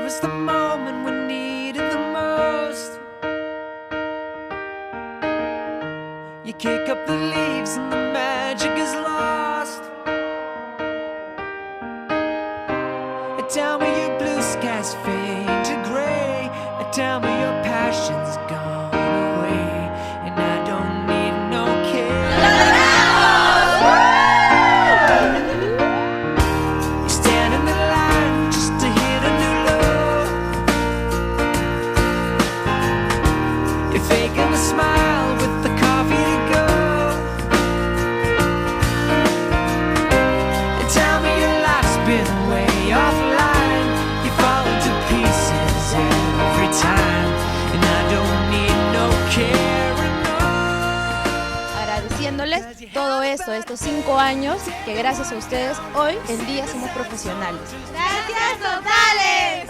was the moment we needed the most. You kick up the leaves and the magic is lost. Tell me your blue skies fade to gray. Tell me your passion's gone away, and I don't need no care. You stand in the line just to hit a new low. You're faking a smile with the coffee to go. And tell me your life's been way offline. You fall into pieces every time, and I don't need no care enough. Agradeciéndoles todo eso, estos 5 años, que gracias a ustedes hoy en día somos profesionales. ¡Gracias totales!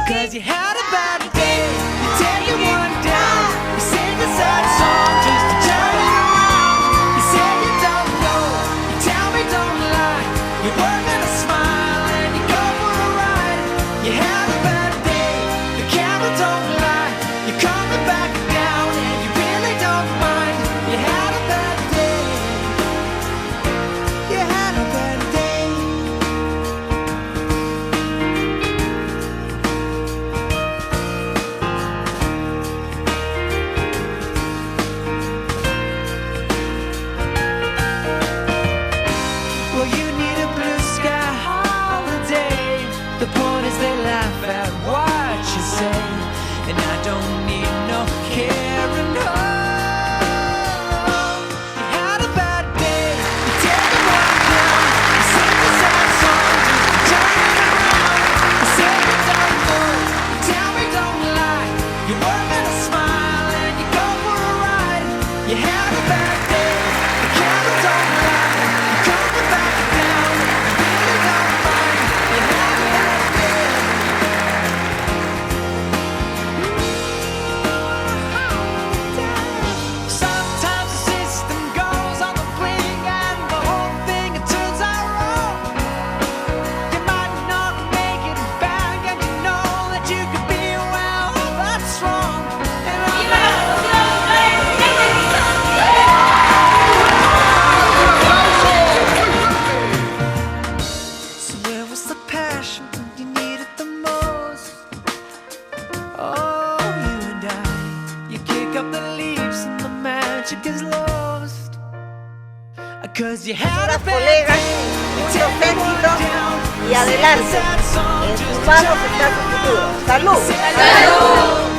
'Cause you had a bad day, you take one down, you sing a sad song just to turn it around. You say you don't know, you tell me don't lie, you work on a smile and you go for a ride. You had a bad day, the camera don't lie, you're coming back down and you really don't mind. You had a bad day, you had a bad day. Well, you need a blue sky holiday. The point is they laugh at what you say, and I don't need no care enough. You had a bad day, you take it one down, you sing a sad song just to turn it around. You say you don't know, you tell me don't lie, you work on a smile and you go for a ride. You had a bad day, the camera don't lie, you're coming back down and you really don't mind. You had a bad day. Sometimes the system goes on the blink and the whole thing it turns out wrong. You might not make it back and you know that you could be well, that's wrong. And I'm So where was the passion when you needed the most? Oh, you and I, you kick up the leaves and the magic is lost. 'Cause you had a bad Colegas, day, you mucho take one éxito down, y adelante. sad song En just sus to manos turn está su around. futuro. ¡Salud! ¡Salud!